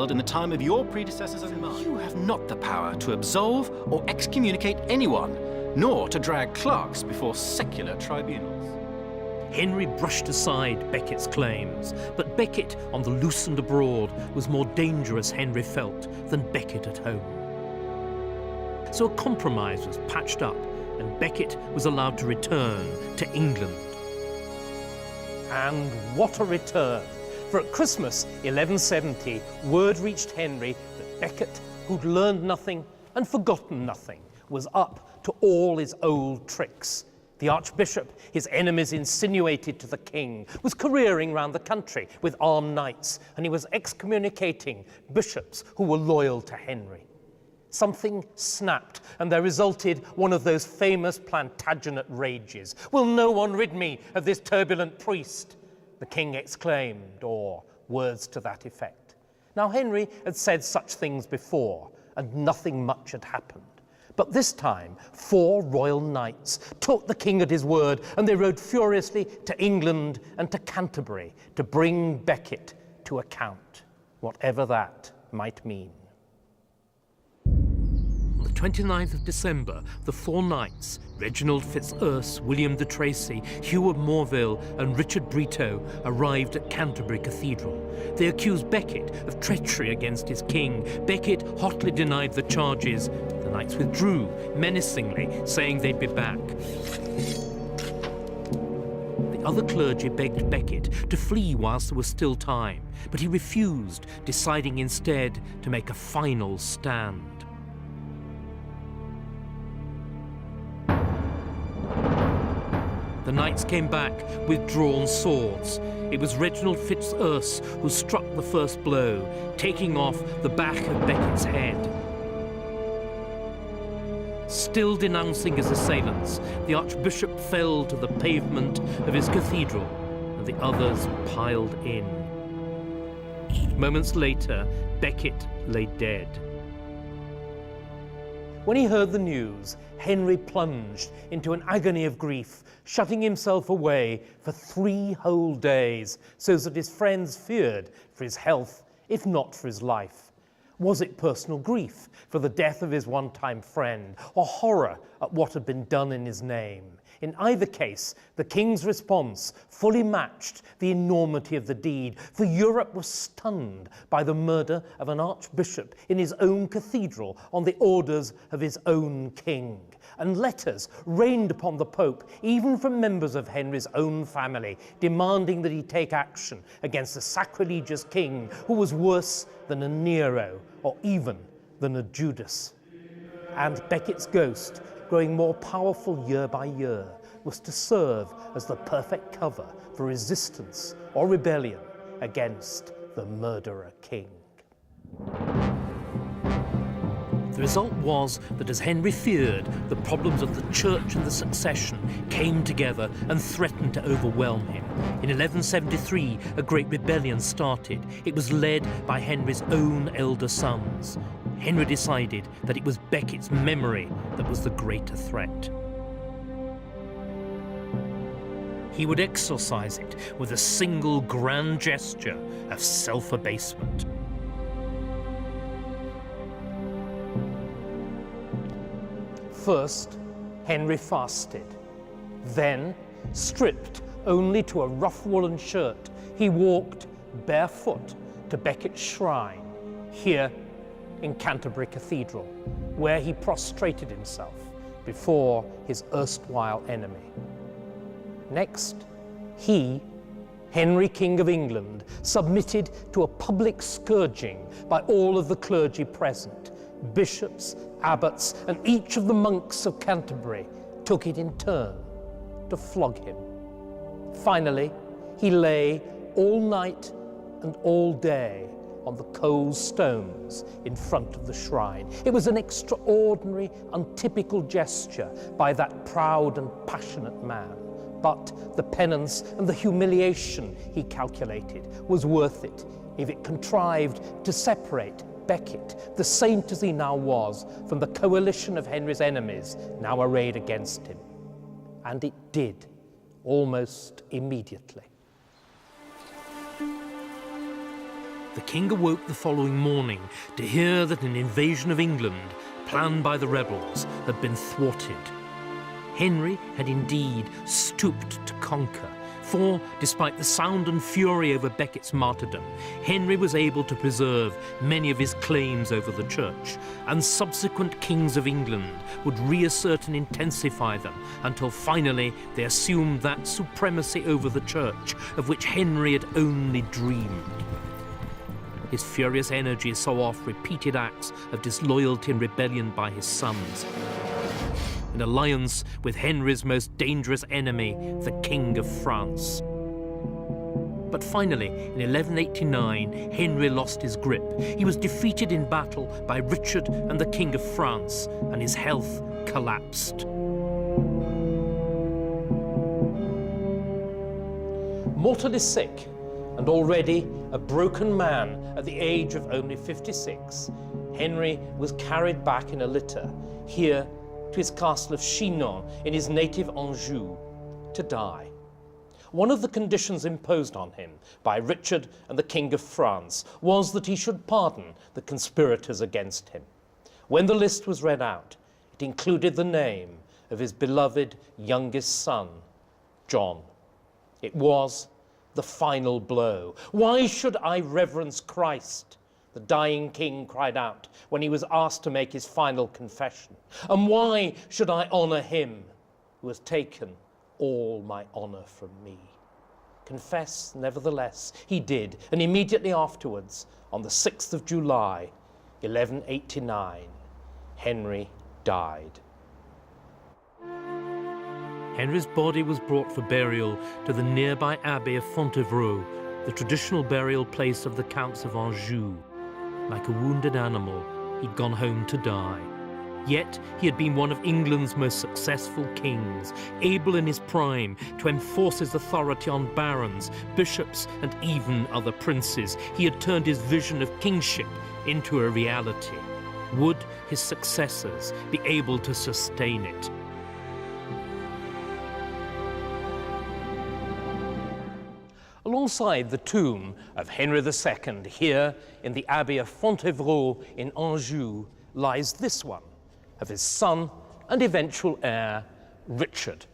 held in the time of your predecessors and mine. You have not the power to absolve or excommunicate anyone, nor to drag clerks before secular tribunals. Henry brushed aside Becket's claims, but Becket on the loose and abroad was more dangerous, Henry felt, than Becket at home. So a compromise was patched up, and Becket was allowed to return to England. And what a return! For at Christmas 1170, word reached Henry that Becket, who'd learned nothing and forgotten nothing, was up to all his old tricks. The Archbishop, his enemies insinuated to the king, was careering round the country with armed knights, and he was excommunicating bishops who were loyal to Henry. Something snapped, and there resulted one of those famous Plantagenet rages. "Will no one rid me of this turbulent priest?" the king exclaimed, or words to that effect. Now Henry had said such things before, and nothing much had happened. But this time, 4 royal knights took the king at his word, and they rode furiously to England and to Canterbury to bring Becket to account, whatever that might mean. On the 29th of December, the 4 knights, Reginald Fitzurse, William de Tracy, Hugh of Morville, and Richard Brito, arrived at Canterbury Cathedral. They accused Becket of treachery against his king. Becket hotly denied the charges. The knights withdrew, menacingly, saying they'd be back. The other clergy begged Becket to flee whilst there was still time, but he refused, deciding instead to make a final stand. The knights came back with drawn swords. It was Reginald Fitzurse who struck the first blow, taking off the back of Becket's head. Still denouncing his assailants, the Archbishop fell to the pavement of his cathedral, and the others piled in. Moments later, Becket lay dead. When he heard the news, Henry plunged into an agony of grief, shutting himself away for 3 whole days, so that his friends feared for his health, if not for his life. Was it personal grief for the death of his one-time friend, or horror at what had been done in his name? In either case, the king's response fully matched the enormity of the deed, for Europe was stunned by the murder of an archbishop in his own cathedral on the orders of his own king. And letters rained upon the Pope, even from members of Henry's own family, demanding that he take action against a sacrilegious king who was worse than a Nero or even than a Judas. And Becket's ghost, growing more powerful year by year, was to serve as the perfect cover for resistance or rebellion against the murderer king. The result was that, as Henry feared, the problems of the church and the succession came together and threatened to overwhelm him. In 1173, a great rebellion started. It was led by Henry's own elder sons. Henry decided that it was Becket's memory that was the greater threat. He would exorcise it with a single grand gesture of self-abasement. First, Henry fasted. Then, stripped only to a rough woolen shirt, he walked barefoot to Becket's shrine, here in Canterbury Cathedral, where he prostrated himself before his erstwhile enemy. Next, he, Henry, King of England, submitted to a public scourging by all of the clergy present. Bishops, abbots, and each of the monks of Canterbury took it in turn to flog him. Finally, he lay all night and all day on the cold stones in front of the shrine. It was an extraordinary, untypical gesture by that proud and passionate man. But the penance and the humiliation, he calculated, was worth it if it contrived to separate Becket, the saint as he now was, from the coalition of Henry's enemies now arrayed against him. And it did, almost immediately. the king awoke the following morning to hear that an invasion of England, planned by the rebels, had been thwarted. Henry had indeed stooped to conquer, for, despite the sound and fury over Becket's martyrdom, Henry was able to preserve many of his claims over the church, and subsequent kings of England would reassert and intensify them until finally they assumed that supremacy over the church of which Henry had only dreamed. His furious energy saw off repeated acts of disloyalty and rebellion by his sons, in alliance with Henry's most dangerous enemy, the King of France. But finally, in 1189, Henry lost his grip. He was defeated in battle by Richard and the King of France, and his health collapsed. Mortally sick, and already a broken man at the age of only 56, Henry was carried back in a litter, here to his castle of Chinon in his native Anjou, to die. One of the conditions imposed on him by Richard and the King of France was that he should pardon the conspirators against him. When the list was read out, it included the name of his beloved youngest son, John. It was the final blow. "Why should I reverence Christ?" the dying king cried out when he was asked to make his final confession. "And why should I honor him who has taken all my honor from me?" Confess, nevertheless, he did, and immediately afterwards, on the 6th of July, 1189, Henry died. Henry's body was brought for burial to the nearby abbey of Fontevraud, the traditional burial place of the Counts of Anjou. Like a wounded animal, he'd gone home to die. Yet he had been one of England's most successful kings, able in his prime to enforce his authority on barons, bishops, and even other princes. He had turned his vision of kingship into a reality. Would his successors be able to sustain it? Alongside the tomb of Henry II, here in the Abbey of Fontevraud in Anjou, lies this one, of his son and eventual heir, Richard.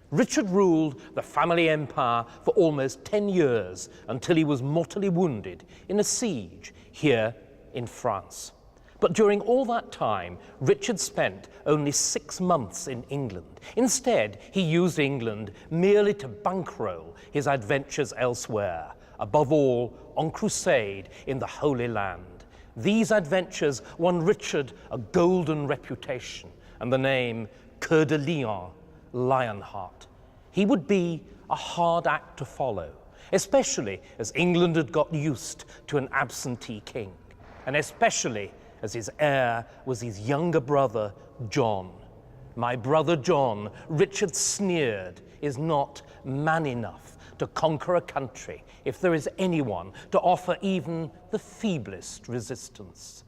Richard ruled the family empire for almost 10 years until he was mortally wounded in a siege here in France. But during all that time, Richard spent only 6 months in England. Instead, he used England merely to bankroll his adventures elsewhere, above all on crusade in the Holy Land. These adventures won Richard a golden reputation and the name Coeur de Lion, Lionheart. He would be a hard act to follow, especially as England had got used to an absentee king, and especially as his heir was his younger brother, John. "My brother John," Richard sneered, "is not man enough to conquer a country if there is anyone to offer even the feeblest resistance."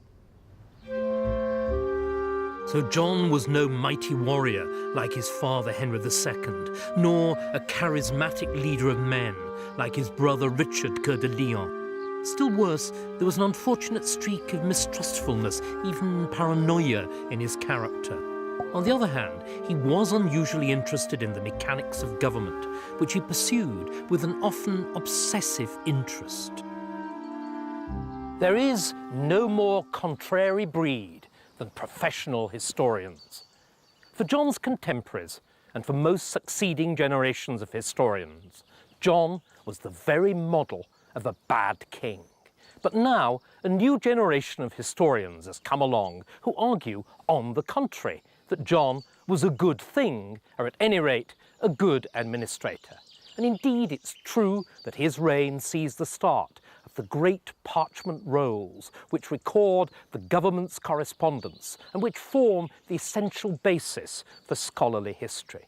So John was no mighty warrior like his father Henry II, nor a charismatic leader of men like his brother Richard Coeur de Lion. Still worse, there was an unfortunate streak of mistrustfulness, even paranoia, in his character. On the other hand, he was unusually interested in the mechanics of government, which he pursued with an often obsessive interest. There is no more contrary breed than professional historians. For John's contemporaries, and for most succeeding generations of historians, John was the very model of a bad king. But now, a new generation of historians has come along who argue, on the contrary, that John was a good thing, or at any rate, a good administrator. And indeed, it's true that his reign sees the start of the great parchment rolls which record the government's correspondence and which form the essential basis for scholarly history.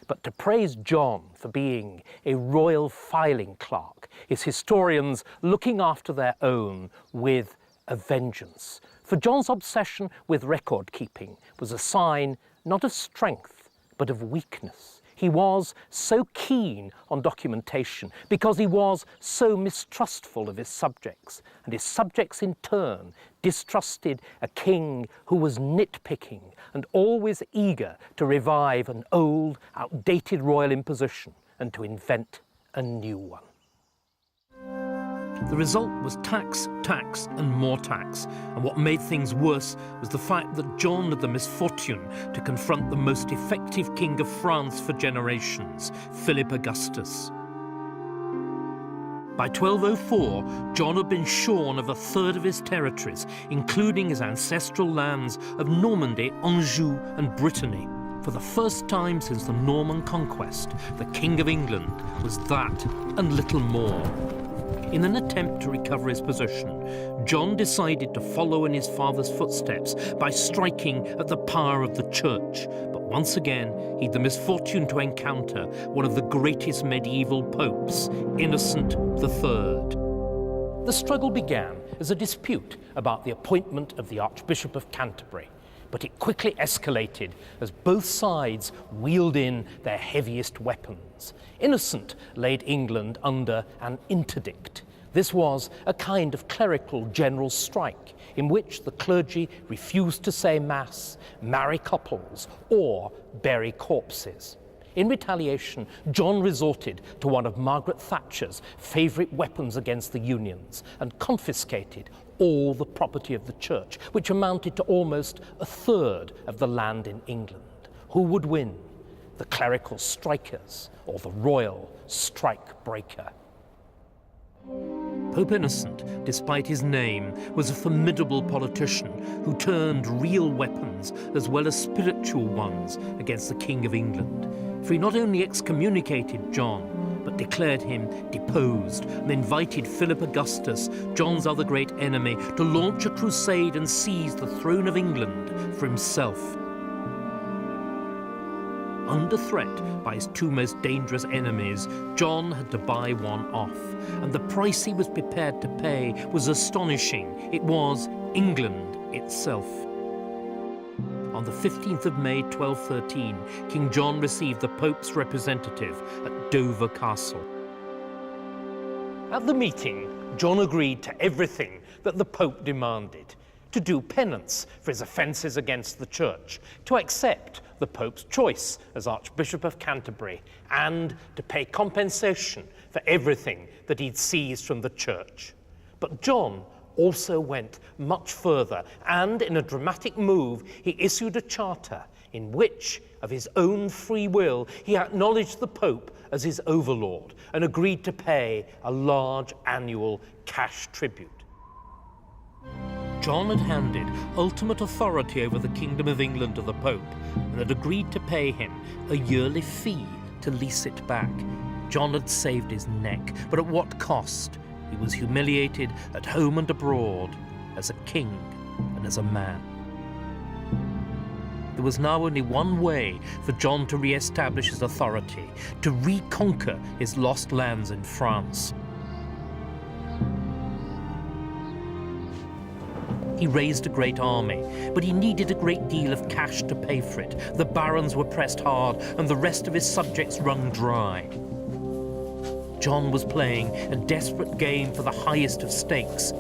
But to praise John for being a royal filing clerk is historians looking after their own with a vengeance. For John's obsession with record keeping was a sign not of strength, but of weakness. He was so keen on documentation because he was so mistrustful of his subjects, and his subjects in turn distrusted a king who was nitpicking and always eager to revive an old, outdated royal imposition and to invent a new one. The result was tax, tax, and more tax. And what made things worse was the fact that John had the misfortune to confront the most effective king of France for generations, Philip Augustus. By 1204, John had been shorn of a third of his territories, including his ancestral lands of Normandy, Anjou, and Brittany. For the first time since the Norman conquest, the King of England was that and little more. In an attempt to recover his position, John decided to follow in his father's footsteps by striking at the power of the church. But once again, he had the misfortune to encounter one of the greatest medieval popes, Innocent III. The struggle began as a dispute about the appointment of the Archbishop of Canterbury, but it quickly escalated as both sides wheeled in their heaviest weapons. Innocent laid England under an interdict. This was a kind of clerical general strike in which the clergy refused to say mass, marry couples, or bury corpses. In retaliation, John resorted to one of Margaret Thatcher's favourite weapons against the Unions and confiscated all the property of the church, which amounted to almost a third of the land in England. Who would win, the clerical strikers or the royal strike breaker? Pope Innocent, despite his name, was a formidable politician who turned real weapons as well as spiritual ones against the King of England. For he not only excommunicated John, but declared him deposed and invited Philip Augustus, John's other great enemy, to launch a crusade and seize the throne of England for himself. Under threat by his two most dangerous enemies, John had to buy one off, and the price he was prepared to pay was astonishing. It was England itself. On the 15th of May 1213, King John received the Pope's representative at Dover Castle. At the meeting, John agreed to everything that the Pope demanded: to do penance for his offences against the Church, to accept the Pope's choice as Archbishop of Canterbury, and to pay compensation for everything that he'd seized from the Church. But John also went much further, and in a dramatic move, he issued a charter in which, of his own free will, he acknowledged the Pope as his overlord and agreed to pay a large annual cash tribute. John had handed ultimate authority over the Kingdom of England to the Pope and had agreed to pay him a yearly fee to lease it back. John had saved his neck, but at what cost? He was humiliated at home and abroad as a king and as a man. There was now only one way for John to re-establish his authority, to reconquer his lost lands in France. He raised a great army, but he needed a great deal of cash to pay for it. The barons were pressed hard, and the rest of his subjects wrung dry. John was playing a desperate game for the highest of stakes.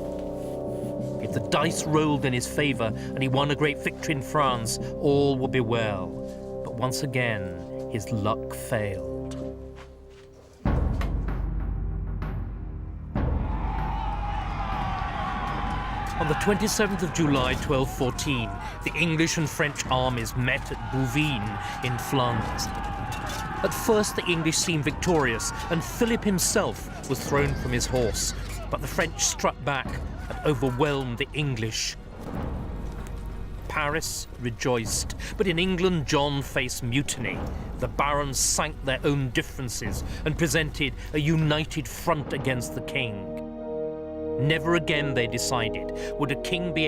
If the dice rolled in his favour and he won a great victory in France, all would be well. But once again, his luck failed. On the 27th of July 1214, the English and French armies met at Bouvines in Flanders. At first, the English seemed victorious, and Philip himself was thrown from his horse. But the French struck back and overwhelmed the English. Paris rejoiced, but in England, John faced mutiny. The barons sank their own differences and presented a united front against the king. Never again, they decided, would a king be